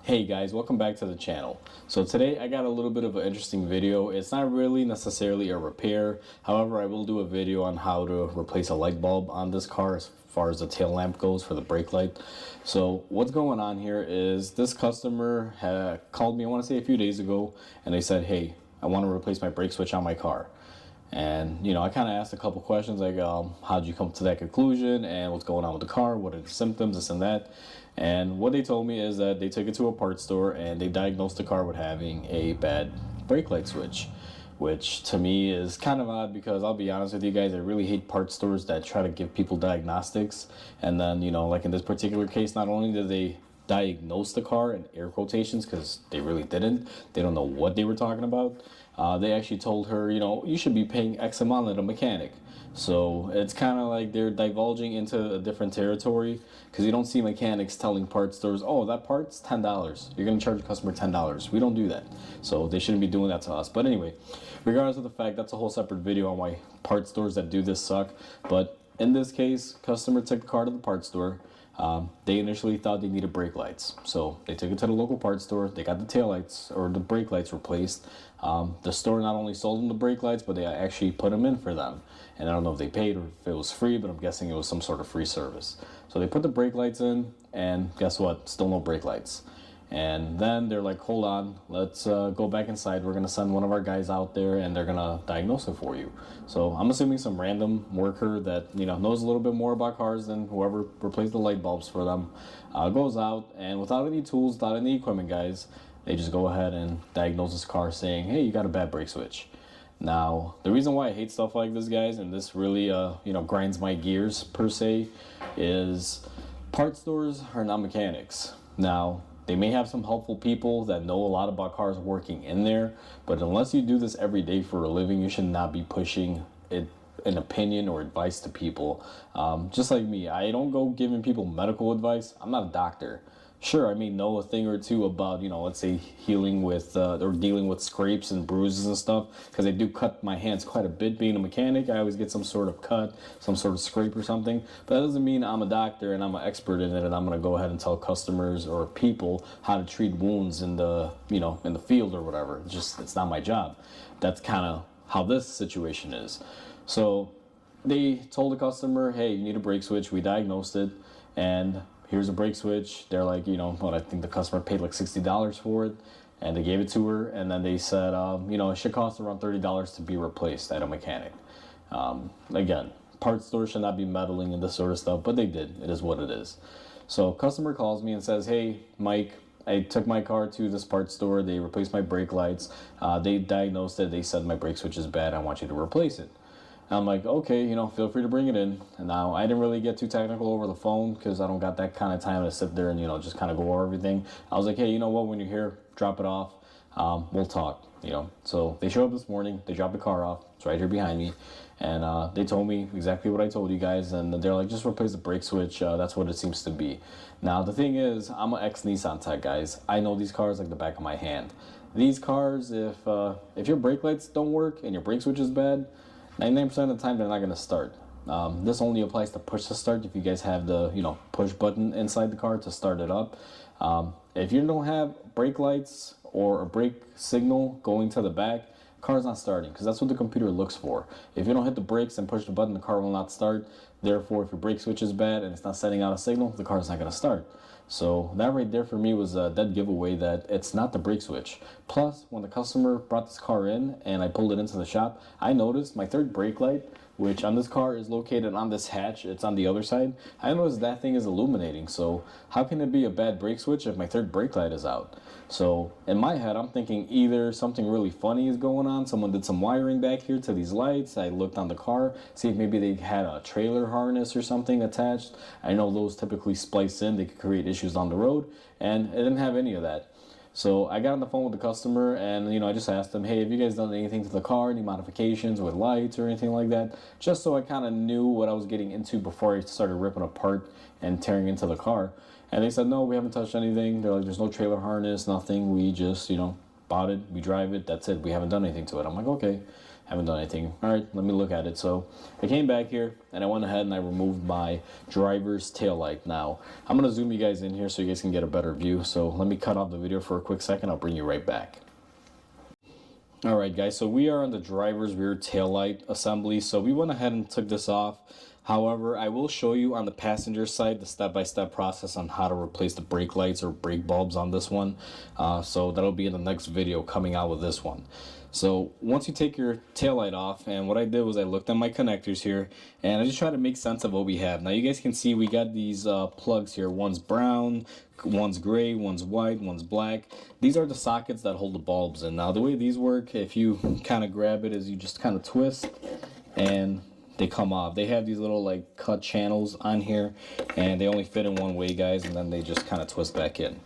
Hey guys, welcome back to the channel. So today I got a little bit of an interesting video. It's not really necessarily a repair. However, I will do a video on how to replace a light bulb on this car as far as the tail lamp goes for the brake light. So what's going on here is this customer had called me, I want to say a few days ago, and they said, hey, I want to replace my brake switch on my car. And I kind of asked a couple questions like, how'd you come to that conclusion, and what's going on with the car, what are the symptoms, this and that. And what they told me is that they took it to a parts store and they diagnosed the car with having a bad brake light switch, which to me is kind of odd because I'll be honest with you guys, I really hate parts stores that try to give people diagnostics. And then, like in this particular case, not only did they diagnose the car in air quotations because they really didn't, they don't know what they were talking about. They actually told her, you should be paying X amount at a mechanic. So it's kind of like they're divulging into a different territory because you don't see mechanics telling parts stores, oh, that part's $10. You're going to charge the customer $10. We don't do that. So they shouldn't be doing that to us. But anyway, regardless of the fact, that's a whole separate video on why parts stores that do this suck. But in this case, customer took the car to the parts store. They initially thought they needed brake lights, so they took it to the local parts store. They got the tail lights or the brake lights replaced. The store not only sold them the brake lights, but they actually put them in for them. And I don't know if they paid or if it was free, but I'm guessing it was some sort of free service. So they put the brake lights in, and guess what? Still no brake lights. And then they're like, hold on, let's go back inside. We're going to send one of our guys out there and they're going to diagnose it for you. So I'm assuming some random worker that, knows a little bit more about cars than whoever replaced the light bulbs for them, goes out and without any tools, without any equipment, guys, they just go ahead and diagnose this car saying, hey, you got a bad brake switch. Now, the reason why I hate stuff like this, guys, and this really, grinds my gears per se, is part stores are not mechanics. Now, they may have some helpful people that know a lot about cars working in there, but unless you do this every day for a living, you should not be pushing an opinion or advice to people. Just like me, I don't go giving people medical advice. I'm not a doctor. Sure, I may know a thing or two about, let's say healing with or dealing with scrapes and bruises and stuff, because I do cut my hands quite a bit being a mechanic. I always get some sort of cut, some sort of scrape or something. But that doesn't mean I'm a doctor and I'm an expert in it and I'm going to go ahead and tell customers or people how to treat wounds in the, in the field or whatever. It's not my job. That's kind of how this situation is. So they told the customer, hey, you need a brake switch. We diagnosed it, and here's a brake switch. They're like, I think the customer paid like $60 for it, and they gave it to her, and then they said, it should cost around $30 to be replaced at a mechanic. Again, parts stores should not be meddling in this sort of stuff, but they did. It is what it is. So customer calls me and says, hey, Mike, I took my car to this parts store. They replaced my brake lights. They diagnosed it. They said my brake switch is bad. I want you to replace it. I'm like, okay, feel free to bring it in. And now I didn't really get too technical over the phone because I don't got that kind of time to sit there and, just kind of go over everything. I was like, hey, you know what? When you're here, drop it off. We'll talk, So they showed up this morning. They dropped the car off. It's right here behind me. And they told me exactly what I told you guys. And they're like, just replace the brake switch. That's what it seems to be. Now, the thing is, I'm an ex-Nissan tech, guys. I know these cars like the back of my hand. These cars, if your brake lights don't work and your brake switch is bad, 99% of the time they're not going to start. This only applies to push to start if you guys have the push button inside the car to start it up. If you don't have brake lights or a brake signal going to the back, car's not starting because that's what the computer looks for. If you don't hit the brakes and push the button, the car will not start. Therefore, if your brake switch is bad and it's not sending out a signal, the car's not going to start. So that right there for me was a dead giveaway that it's not the brake switch. Plus, when the customer brought this car in and I pulled it into the shop, I noticed my third brake light, which on this car is located on this hatch, it's on the other side. I noticed that thing is illuminating. So how can it be a bad brake switch if my third brake light is out? So in my head, I'm thinking either something really funny is going on. Someone did some wiring back here to these lights. I looked on the car, see if maybe they had a trailer harness or something attached. I know those typically splice in. They could create issues on the road, and it didn't have any of that. So I got on the phone with the customer and, I just asked them, hey, have you guys done anything to the car, any modifications with lights or anything like that? Just so I kind of knew what I was getting into before I started ripping apart and tearing into the car. And they said, no, we haven't touched anything. They're like, there's no trailer harness, nothing. We just, bought it, we drive it, that's it. We haven't done anything to it. I'm like, okay. haven't done anything. All right, let me look at it. So I came back here and I went ahead and I removed my driver's tail light. Now I'm gonna zoom you guys in here so you guys can get a better view. So let me cut off the video for a quick second. I'll bring you right back. All right, guys, so we are on the driver's rear tail light assembly. So we went ahead and took this off. However, I will show you on the passenger side the step-by-step process on how to replace the brake lights or brake bulbs on this one. So that'll be in the next video coming out with this one. So once you take your tail light off, and what I did was I looked at my connectors here and I just tried to make sense of what we have. Now you guys can see we got these plugs here. One's brown, one's gray, one's white, one's black. These are the sockets that hold the bulbs in. Now the way these work, if you kind of grab it, is you just kind of twist and they come off. They have these little like cut channels on here and they only fit in one way, guys, and then they just kind of twist back in.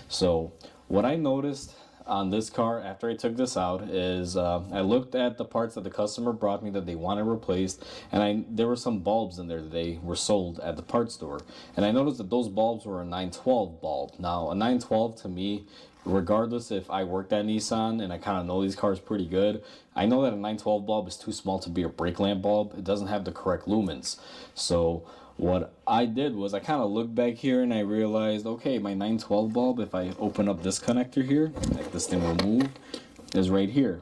So what I noticed on this car after I took this out is I looked at the parts that the customer brought me that they wanted replaced, and there were some bulbs in there that they were sold at the parts store, and I noticed that those bulbs were a 912 bulb. Now a 912 to me, regardless if I worked at Nissan and I kind of know these cars pretty good, I know that a 912 bulb is too small to be a brake lamp bulb. It doesn't have the correct lumens. So what I did was I kind of looked back here and I realized, okay, my 912 bulb, if I open up this connector here, like this thing will move, is right here.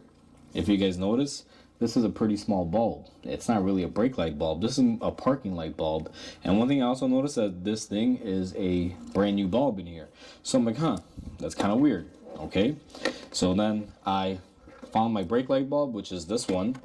If you guys notice, this is a pretty small bulb. It's not really a brake light bulb. This is a parking light bulb. And one thing I also noticed that this thing is a brand new bulb in here. So I'm like, huh, that's kind of weird. Okay. So then I found my brake light bulb, which is this one.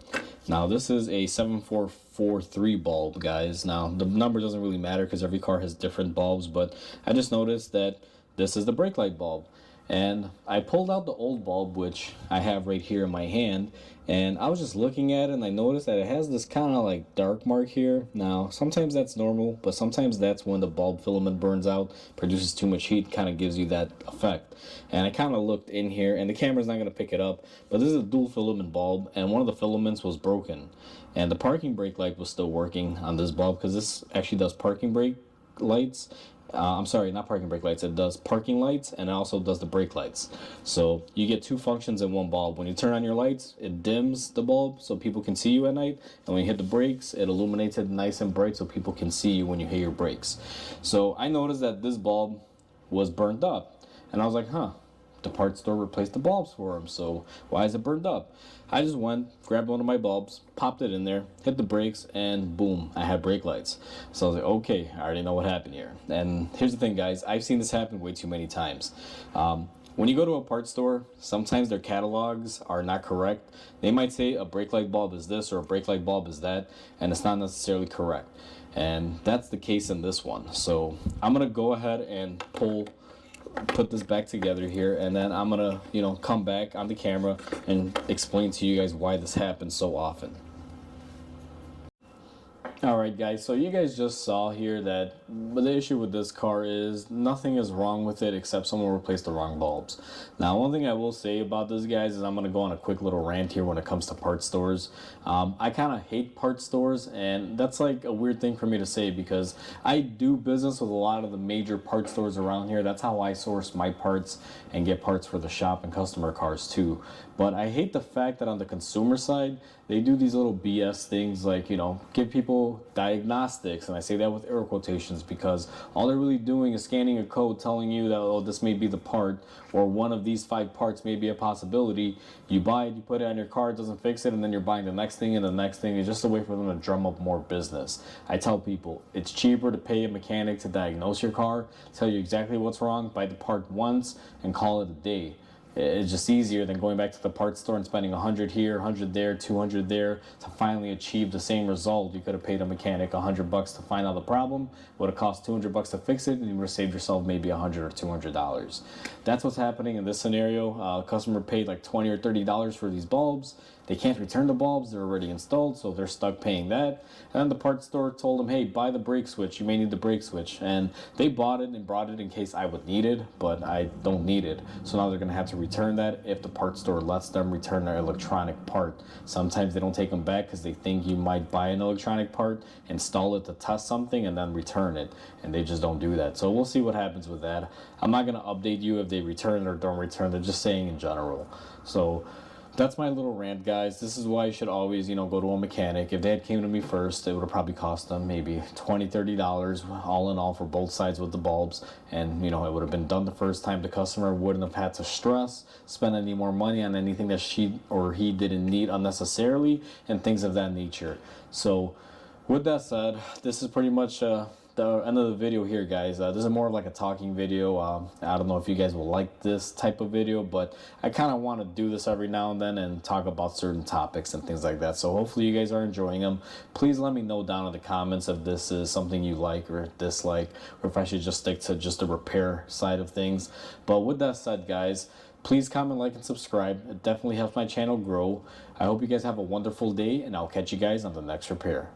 Now this is a 7443 bulb, guys. Now the number doesn't really matter because every car has different bulbs, but I just noticed that this is the brake light bulb. And I pulled out the old bulb, which I have right here in my hand, and I was just looking at it and I noticed that it has this kind of like dark mark here. Now sometimes that's normal, but sometimes that's when the bulb filament burns out, produces too much heat, kind of gives you that effect. And I kind of looked in here and the camera's not going to pick it up, but this is a dual filament bulb and one of the filaments was broken, and the parking brake light was still working on this bulb because this actually does parking brake lights. I'm sorry, not parking brake lights. It does parking lights and it also does the brake lights. So you get two functions in one bulb. When you turn on your lights, it dims the bulb so people can see you at night. And when you hit the brakes, it illuminates it nice and bright so people can see you when you hit your brakes. So I noticed that this bulb was burnt up. And I was like, huh, the parts store replaced the bulbs for them. So why is it burned up? I just went, grabbed one of my bulbs, popped it in there, hit the brakes, and boom, I had brake lights. So I was like, okay, I already know what happened here. And here's the thing, guys, I've seen this happen way too many times. When you go to a parts store, sometimes their catalogs are not correct. They might say a brake light bulb is this or a brake light bulb is that, and it's not necessarily correct. And that's the case in this one. So I'm gonna go ahead and put this back together here, and then I'm gonna come back on the camera and explain to you guys why this happens so often. Alright guys, so you guys just saw here that the issue with this car is nothing is wrong with it except someone replaced the wrong bulbs. Now one thing I will say about this, guys, is I'm going to go on a quick little rant here when it comes to parts stores. I kind of hate parts stores, and that's like a weird thing for me to say because I do business with a lot of the major parts stores around here. That's how I source my parts and get parts for the shop and customer cars too. But I hate the fact that on the consumer side, they do these little BS things like, give people diagnostics, and I say that with air quotations because all they're really doing is scanning a code telling you that, oh, this may be the part, or one of these 5 parts may be a possibility. You buy it, you put it on your car, it doesn't fix it, and then you're buying the next thing and the next thing. It's just a way for them to drum up more business. I tell people it's cheaper to pay a mechanic to diagnose your car, tell you exactly what's wrong, buy the part once, and call it a day. It's just easier than going back to the parts store and spending 100 here, 100 there, 200 there to finally achieve the same result. You could have paid a mechanic $100 to find out the problem, would have cost $200 to fix it, and you would have saved yourself maybe $100 or $200. That's what's happening in this scenario. A customer paid like $20 or $30 for these bulbs. They can't return the bulbs, they're already installed, so they're stuck paying that. And then the parts store told them, hey, buy the brake switch, you may need the brake switch. And they bought it and brought it in case I would need it, but I don't need it. So now they're gonna have to return that if the parts store lets them return their electronic part. Sometimes they don't take them back because they think you might buy an electronic part, install it to test something, and then return it. And they just don't do that. So we'll see what happens with that. I'm not gonna update you if they return it or don't return. They're just saying in general. So That's my little rant, guys. This is why you should always, go to a mechanic. If they had came to me first, it would have probably cost them maybe $20, $30 all in all for both sides with the bulbs. And, it would have been done the first time. The customer wouldn't have had to stress, spend any more money on anything that she or he didn't need unnecessarily, and things of that nature. So, with that said, this is pretty much the end of the video here, guys. This is more of like a talking video. I don't know if you guys will like this type of video, but I kind of want to do this every now and then and talk about certain topics and things like that. So hopefully you guys are enjoying them. Please let me know down in the comments if this is something you like or dislike, or if I should just stick to just the repair side of things. But with that said, guys, please comment, like, and subscribe. It definitely helps my channel grow. I hope you guys have a wonderful day, and I'll catch you guys on the next repair.